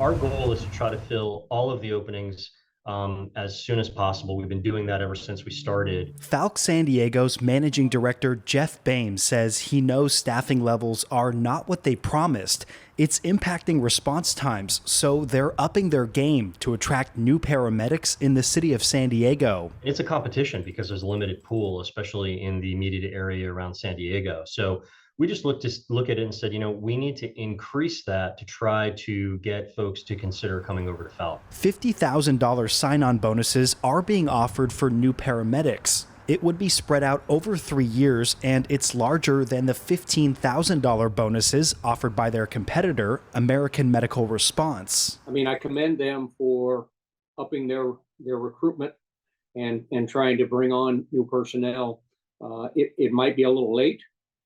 our goal is to try to fill all of the openings as soon as possible. We've been doing that ever since we started. Falck San Diego's managing director, Jeff Baim, says he knows staffing levels are not what they promised. It's impacting response times, so they're upping their game to attract new paramedics in the city of San Diego. It's a competition because there's a limited pool, especially in the immediate area around San Diego. So we just look at it and said, we need to increase that to try to get folks to consider coming over to Falck. $50,000 sign-on bonuses are being offered for new paramedics. It would be spread out over 3 years, and it's larger than the $15,000 bonuses offered by their competitor, American Medical Response. I mean, I commend them for upping their recruitment and trying to bring on new personnel. It might be a little late.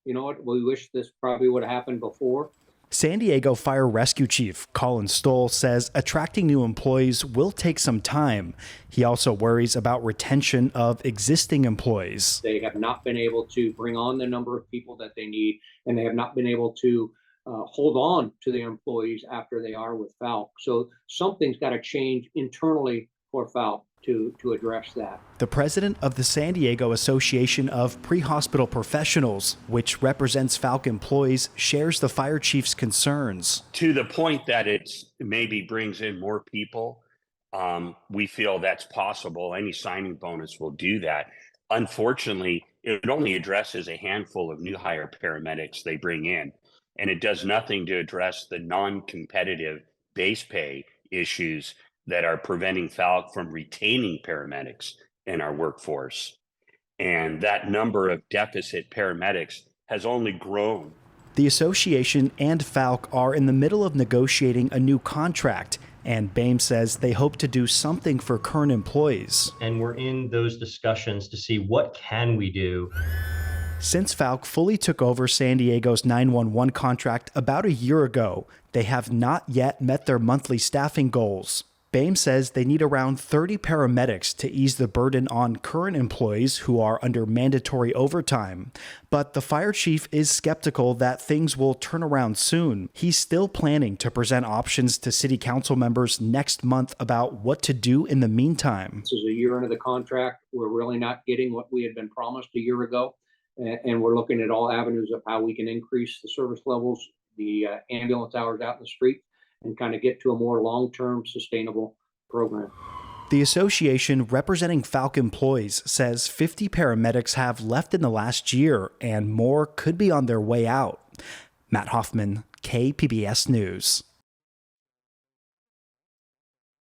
You know what? We wish this probably would have happened before. San Diego Fire Rescue Chief Colin Stoll says attracting new employees will take some time. He also worries about retention of existing employees. They have not been able to bring on the number of people that they need, and they have not been able to hold on to the employees after they are with Falck. So something's got to change internally for Falck to address that. The president of the San Diego Association of Pre-Hospital Professionals, which represents Falck employees, shares the fire chief's concerns. To the point that it maybe brings in more people, we feel that's possible. Any signing bonus will do that. Unfortunately, it only addresses a handful of new hire paramedics they bring in, and it does nothing to address the non-competitive base pay issues that are preventing Falck from retaining paramedics in our workforce. And that number of deficit paramedics has only grown. The association and Falck are in the middle of negotiating a new contract, and Baim says they hope to do something for current employees. And we're in those discussions to see what can we do. Since Falck fully took over San Diego's 911 contract about a year ago, they have not yet met their monthly staffing goals. Baim says they need around 30 paramedics to ease the burden on current employees who are under mandatory overtime. But the fire chief is skeptical that things will turn around soon. He's still planning to present options to city council members next month about what to do in the meantime. This is a year into the contract. We're really not getting what we had been promised a year ago. And we're looking at all avenues of how we can increase the service levels, the ambulance hours out in the street, and kind of get to a more long-term sustainable program. The association representing Falck employees says 50 paramedics have left in the last year and more could be on their way out. Matt Hoffman, KPBS News.